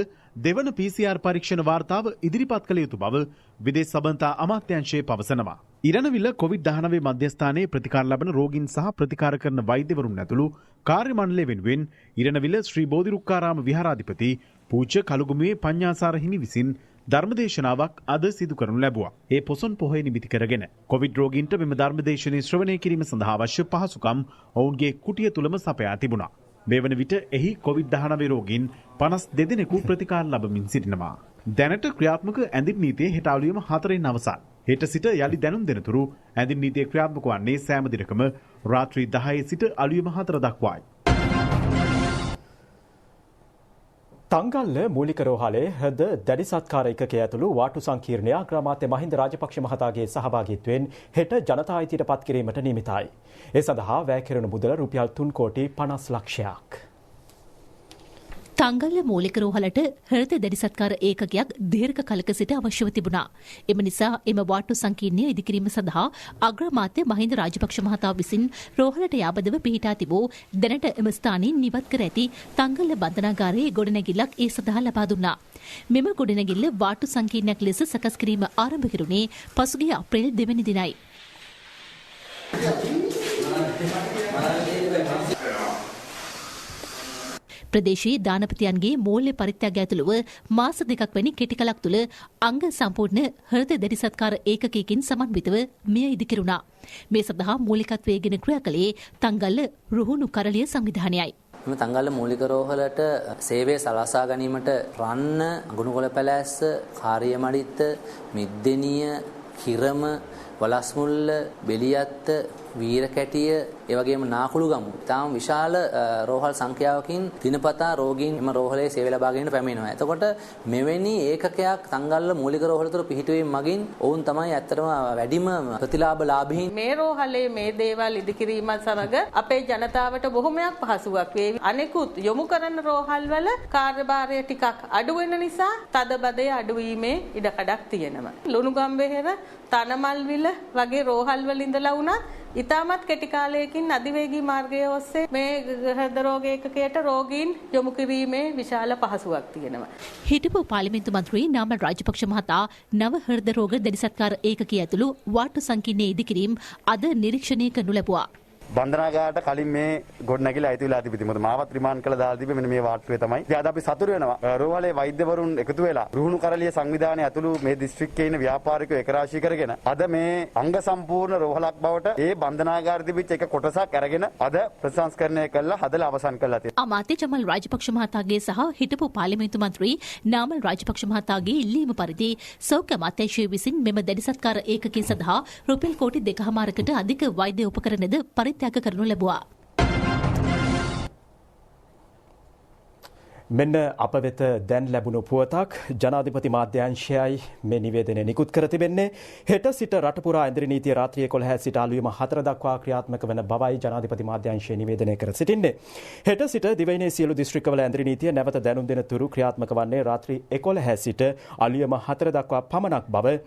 දෙවන PCR පරීක්ෂණ වාර්තාව ඉදිරිපත් කළ යුතු බව විදේශ සබඳතා අමාත්‍යාංශය පවසනවා. ඉරණවිල COVID-19 මධ්‍යස්ථානයේ ප්‍රතිකාර ලබන රෝගීන් සහ ප්‍රතිකාර කරන වෛද්‍යවරුන් ඇතුළු කාර්ය මණ්ඩලය වෙනුවෙන් ඉරණවිල ශ්‍රී බෝධිරුක්කාරාම විහාරාධිපති පූජ්‍ය කළුගුමුවේ පඤ්ඤාසාර හිමි විසින් ධර්මදේශනාවක් අද සිදු කරනු ලැබුවා. ඒ පොසොන් පොහොය නිමිති කරගෙන කොවිඩ් රෝගීන්ට මෙම ධර්මදේශනයේ ශ්‍රවණය කිරීම සඳහා අවශ්‍ය පහසුකම් ඔවුන්ගේ කුටිය තුලම සපයා තිබුණා. මේ වන විට එහි COVID-19 රෝගීන් 52 දෙනෙකු ප්‍රතිකාර ලබමින් සිටිනවා. දැනට ක්‍රියාත්මක ඇඳින් නීතියේ හෙට අලුයම 4 අවසන්. හෙට සිට යලි දැනුම් දෙනතුරු ඇඳින් නීතිය ක්‍රියාත්මක වන්නේ සෑම දිනකම රාත්‍රී 10 සිට අලුයම 4 දක්වායි. තංගල්ල මූලික රෝහලේ හද දැඩි සත්කාර එකකය ඇතුළු වාටු සංකීර්ණය අග්‍රාමාත්‍ය මහින්ද රාජපක්ෂ මහතාගේ සහභාගීත්වයෙන් හෙට ජනතා අයිතියට පත් කිරීමට නියමිතයි. ඒ සඳහා වැය කෙරෙන මුදල රුපියල් 3,50 ලක්ෂයක්. තංගල්ල මූලික රෝහලට හෘද දැඩි සත්කාර ඒකකයක් දීර්ඝ කලක සිට අවශ්‍යව තිබුණා. එම නිසා එම වාට්ටු සංකීර්ණය ඉදිකිරීම සඳහා අග්‍රාමාත්‍ය මහින්ද රාජපක්ෂ මහතා විසින් රෝහලට යාබදව පිහිටා තිබූ දැනට එම ස්ථානයෙන් නිවත් කර ඇති තංගල්ල බන්ධනාගාරයේ ගොඩනැගිල්ලක් ඒ සඳහා ලබා දුන්නා. මෙම ගොඩනැගිල්ල වාට්ටු සංකීර්ණයක් ලෙස සකස් කිරීම ආරම්භ කෙරුණේ පසුගිය අප්‍රේල් 2 වෙනි දිනයි. ප්‍රදේශයේ දානපතියන්ගේ මූල්‍ය පරිත්‍යාගය ඇතුළුව මාස 2ක් වැනි කෙටි කලක් තුළ අංග සම්පූර්ණ හෘද දැඩි සත්කාර ඒකකයකින් සමන්විතව මෙය ඉදිකරුණා. මේ සඳහා මූලිකත්වයේ ගෙන ක්‍රියා කළේ තංගල්ල රුහුණු කරලිය සංවිධානයයි. මේ තංගල්ල මූලික රෝහලට සේවය සලසා ගැනීමට රන්න, අගුණුකොළ පැලැස්ස, කාර්යමඩිත්ත, මිද්දෙනිය, කිරම, වලස්මුල්ල, බෙලියත්ත, වීරකැටිය, ඒ වගේම නාකුළු ගමු. තාම විශාල රෝහල් සංඛ්‍යාවකින් දිනපතා රෝගීන් එම රෝහලේ සේවය ලබා ගැනීමට පැමිණෙනවා. එතකොට මෙවැනි ඒකකයක් තංගල්ල මූලික රෝහල තුළ පිහිටුවීම මගින් ඔවුන් තමයි ඇත්තටම වැඩිම ප්‍රතිලාභලාභීන්. මේ රෝහලේ මේ දේවල් ඉදිකිරීමත් සමග අපේ ජනතාවට බොහොමයක් පහසුවක් වේවි. අනෙකුත් යොමු කරන රෝහල් වල කාර්යභාරය ටිකක් අඩු වෙන නිසා තදබදය අඩු වීමේ ඉඩකඩක් තියෙනවා. ලුණුගම්බෙහෙර, තනමල්විල වගේ රෝහල් වල ඉඳලා වුණා ඉතාමත් කෙටි කාලයකින් අධිවේගී මාර්ගය ඔස්සේ මේ හෘද රෝග ඒකකයට රෝගීන් යොමු කිරීමේ විශාල පහසුවක් තියෙනවා. හිටපු පාර්ලිමේන්තු මන්ත්‍රී නාමල් රාජපක්ෂ මහතා නව හෘද රෝග දැඩි සත්කාර ඒකකය ඇතුළු වාට්ටු සංකීර්ණයේ ඉදිකිරීම අද නිරීක්ෂණය කරනු ලැබුවා. බන්ධනාගාරයට කලින් මේ ගොඩනැගිල්ල අයිති වෙලා තිබිති. මොකද මාවත් රිමාන්ඩ් කළා දාලා තිබෙ මෙන්න මේ වාට්ටුවේ තමයි. ඉතින් අද අපි සතුටු වෙනවා. රෝහලේ වෛද්‍යවරුන් එකතු වෙලා රුහුණු කරලිය සංවිධානය ඇතුළු මේ දිස්ත්‍රික්කයේ ඉන්න ව්‍යාපාරිකයෝ එකරාශී කරගෙන අද මේ අංග සම්පූර්ණ රෝහලක් බවට ඒ බන්ධනාගාරෙ තිබිච්ච එක කොටසක් අරගෙන අද ප්‍රසංස්කරණය කළා හදලා අවසන් කළා තියෙනවා. අමාත්‍ය ජමල් රාජපක්ෂ මහතාගේ සහ හිටපු පාර්ලිමේන්තු මන්ත්‍රී නාමල් රාජපක්ෂ මහතාගේ ඉල්ලීම පරිදි සෞඛ්‍ය අමාත්‍යාංශය විසින් මෙම දැඩි සත්කාර ඒකකය සඳහා රුපියල් කෝටි 2.5කට අධික වෛද්‍ය උපකරණද පරිත්‍යාග කරනු ලැබුවා. මෙන්න අප වෙත දැන් ලැබුණු පුවතක් ජනාධිපති මාධ්‍යංශයයි මේ නිවේදනය නිකුත් කර තිබෙන්නේ. හෙට සිට රට පුරා ඇඳරි නීතිය රාත්‍රියේ 11 සිට අලුයම 4 දක්වා ක්‍රියාත්මක වන බවයි ජනාධිපති මාධ්‍යංශය නිවේදනය කර සිටින්නේ. හෙට සිට දිවයිනේ සියලු දිස්ත්‍රික්කවල ඇඳරි නීතිය නැවත දැනුම් දෙන තුරු ක්‍රියාත්මක වන්නේ රාත්‍රී 11 සිට අලුයම 4 දක්වා පමණක් බව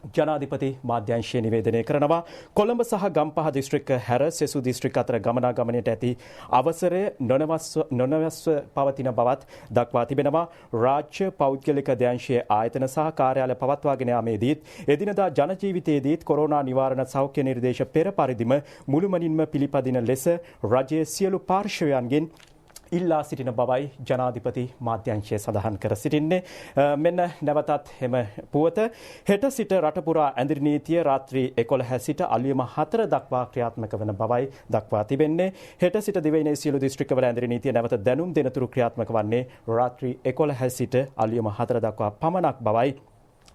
ජනාධිපති මාධ්‍යංශය නිවේදනය කරනවා. කොළඹ සහ ගම්පහ දිස්ත්‍රික්ක හැර සෙසු දිස්ත්‍රික්ක අතර ගමනාගමනයට ඇති අවසරය නොනවස්ව පවතින බවත් දක්වා තිබෙනවා. රාජ්‍ය පෞද්ගලික අධ්‍යංශයේ ආයතන සහ කාර්යාල පවත්වාගෙන යාමේදීත් එදිනදා ජනජීවිතයේදීත් කොරෝනා නිවාරණ සෞඛ්‍ය නිර්දේශ පෙර පරිදිම මුළුමනින්ම පිළිපදින ලෙස රජයේ සියලු පාර්ශවයන්ගෙන් ඉල්ලා සිටින බවයි ජනාධිපති මාධ්‍යංශය සඳහන් කර සිටින්නේ. මෙන්න නැවතත් එම පුවත හෙට සිට රට පුරා ඇඳරි නීතිය රාත්‍රී 11 සිට අලුයම 4 දක්වා ක්‍රියාත්මක වන බවයි දක්වා තිබෙන්නේ. හෙට සිට දිවයිනේ සියලු දිස්ත්‍රික්කවල ඇඳරි නීතිය නැවත දැනුම් දෙනතුරු ක්‍රියාත්මක වන්නේ රාත්‍රී 11 සිට අලුයම 4 දක්වා පමණක් බවයි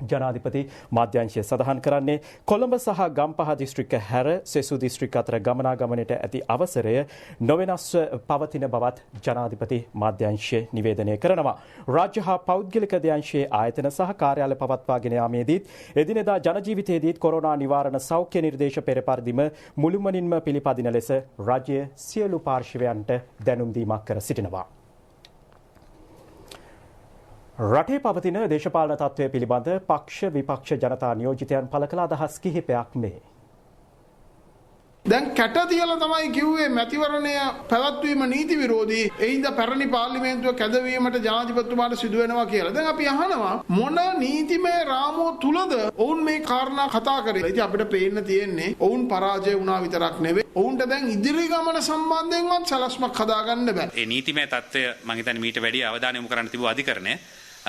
ජනාධිපති මාධ්‍යංශය සඳහන් කරන්නේ. කොළඹ සහ ගම්පහ දිස්ත්‍රික්ක හැර සෙසු දිස්ත්‍රික්ක අතර ගමනාගමනයට ඇති අවසරය නොවෙනස්ව පවතින බවත් ජනාධිපති මාධ්‍යංශය නිවේදනය කරනවා. රාජ්‍ය හා පෞද්ගලික අධ්‍යංශයේ ආයතන සහ කාර්යාල පවත්වාගෙන යාමේදීත් එදිනෙදා ජනජීවිතයේදීත් කොරෝනා නිවාරණ සෞඛ්‍ය නිර්දේශ පෙර පරිදිම මුළුමනින්ම පිළිපදින ලෙස රජය සියලු පාර්ශවයන්ට දැනුම් දීමක් කර සිටිනවා. රටේ පවතින දේශපාලන තත්ත්වය පිළිබඳ පක්ෂ විපක්ෂ ජනතා නියෝජිතයන් පළ කළ අදහස් කිහිපයක් මේ. දැන් කැට තියලා තමයි කිව්වේ මැතිවරණය පැවැත්වීම නීති විරෝධී. එයින්ද පැරණි පාර්ලිමේන්තුව කැඳවීමට ජනාධිපතිතුමාට සිදු වෙනවා කියලා. දැන් අපි අහනවා මොන නීතිමය රාමුව තුලද ඔවුන් මේ කාරණා කතා කරේ. ඉතින් අපිට පේන්න තියෙන්නේ ඔවුන් පරාජය වුණා විතරක් නෙවෙයි. ඔවුන්ට දැන් ඉදිරි ගමන සම්බන්ධයෙන්වත් සලස්මක් හදාගන්න බෑ. ඒ නීතිමය තත්ත්වය මම හිතන්නේ මීට වැඩි අවධානය යොමු කරන්න තිබු අධිකරණය.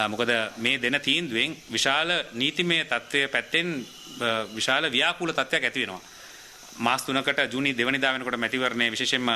මොකද මේ දෙන තීන්දුවෙන් විශාල නීතිමය තත්ත්වය පැත්තෙන් විශාල ව්‍යාකූල තත්ත්වයක් ඇති වෙනවා. මාස 3කට ජූනි 2 වෙනිදා වෙනකොට මැතිවරණය විශේෂයෙන්ම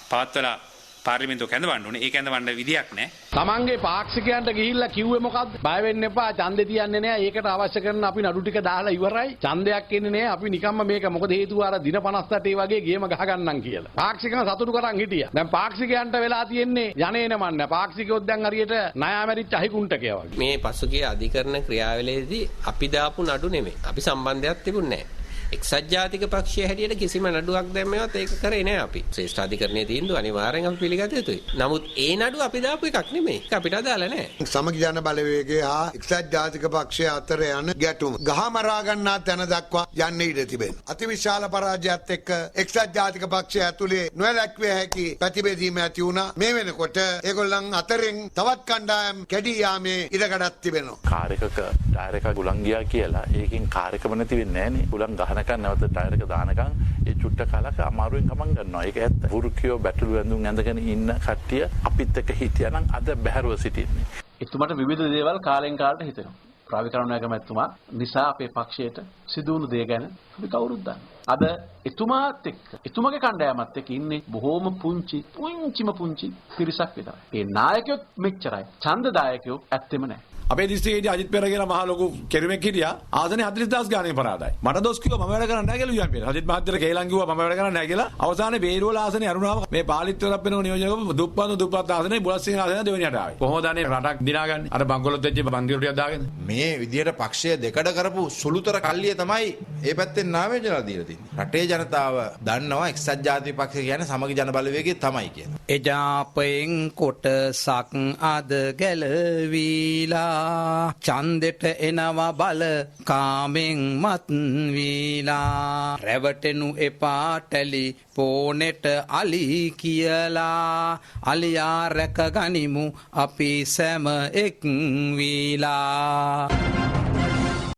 පවත්වලා පාර්ලිමේන්තුව කැඳවන්න ඕනේ. ඒ කැඳවන්න විදියක් නැහැ. තමන්ගේ පාක්ෂිකයන්ට ගිහිල්ලා කිව්වේ මොකද්ද? බය වෙන්න එපා. ඡන්දේ තියන්නේ නැහැ. ඒකට අවශ්‍ය කරන අපි නඩු ටික දාලා ඉවරයි. ඡන්දයක් එන්නේ නැහැ. අපි නිකම්ම මේක මොකද හේතුව අර දින 58 වගේ ගේම ගහ ගන්නම් කියලා. පාක්ෂිකයන් සතුටු කරන් හිටියා. දැන් පාක්ෂිකයන්ට වෙලා තියෙන්නේ යන්නේ නමන්න. පාක්ෂිකයොත් දැන් හරියට ණයමැරිච්ච අහිකුන්ටකයා වගේ. මේ පසුගිය අධිකරණ ක්‍රියාවලියේදී අපි දාපු නඩු නෙමෙයි. අපි සම්බන්ධයක් තිබුණේ නැහැ. එක්සත් ජාතික පක්ෂය හැටියට කිසිම නඩුවක් දැම්මේවත් ඒක කරේ නෑ අපි. ශ්‍රේෂ්ඨ අධිකරණයේ තීන්දුව අනිවාර්යෙන් අපි පිළිගත යුතුයි. නමුත් ඒ නඩුව අපි දාපු එකක් නෙමෙයි. ඒක අපිට අදාළ නෑ. සමගි ජන බලවේගය හා එක්සත් ජාතික පක්ෂය අතර යන ගැටුම ගහමරා ගන්නා තැන දක්වා යන්න ඉඩ තිබෙනවා. අතිවිශාල පරාජයත් එක්ක එක්සත් ජාතික පක්ෂය ඇතුලේ නොවැළැක්විය හැකි ප්‍රතිබෙදීම ඇති වුණා. මේ වෙනකොට ඒගොල්ලන් අතරින් තවත් කණ්ඩායම් කැඩී යාමේ ඉඩකඩක් තිබෙනවා. කාර්යකක ටයර් එකක් ගුලන් ගියා කියලා ඒකෙන් කාර්යකම නැති වෙන්නේ නෑනේ. ගුලන් ගහන නැවත ටයර් එක දානකම් ඒ චුට්ට කාලක අමාරුවෙන් ගමන් ගන්නවා. ඒක ඇත්ත. වුරුකියෝ බැටළු ඇඳුම් ඇඳගෙන ඉන්න කට්ටිය අපිත් එක්ක හිටියානම් අද බැහැරව සිටින්නේ. එතුමාට විවිධ දේවල් කාලෙන් කාලට හිතෙනවා. ප්‍රාවිකරණ නැගමැතිතුමා නිසා අපේ පක්ෂයට සිදුවුණු දේ ගැන අපි කවුරුත් දන්නවා. අද එතුමාත් එක්ක එතුමාගේ කණ්ඩායමත් එක්ක ඉන්නේ බොහෝම පුංචි පිරිසක් විතරයි. ඒ නායකයොත් මෙච්චරයි. ඡන්දදායකයෝ ඇත්තෙම නැහැ. අපේ දිස්ත්‍රික්කයේදී අජිත් පෙර කියලා මහ ලොකු කෙරුමක් හිටියා. ආසනේ 40000 ගානේ පරාදයි. මට දොස් කිව්වා මම වැඩ කරන්නේ නැහැ කියලා යුයන් පෙර. අජිත් මහත්තයා කේලම් කිව්වා මම වැඩ කරන්නේ නැහැ කියලා. අවසානයේ බේරුවල ආසනේ අරුණාව මේ පාලිත්වයක් වෙනව නියෝජනක දුප්පත් ආසනේ බුලත්සිංහ ආසනේ දෙවෙනියට ආවේ. කොහොමද අනේ රටක් දිනාගන්නේ? අර බංගලොත් වෙච්ච බන්දිරු ටිකක් දාගෙන. මේ විදියට පක්ෂය දෙකඩ කරපු සුළුතර කල්ලිය තමයි ඒ පැත්තෙන් නාමයෝජනා දීලා තින්නේ. රටේ ජනතාව දන්නවා එක්සත් ජාතික පක්ෂය කියන්නේ සමගි ජන බලවේගය තමයි කියන්නේ. එජාපයෙන් කොටසක් අද ගැලවිලා ඡන්දෙට එනවා බල කාමෙන් මත් වීලා රැවටෙනු එපා ටැලි පෝනෙට අලි කියලා අලියා රැක ගනිමු අපි සැම එක් වීලා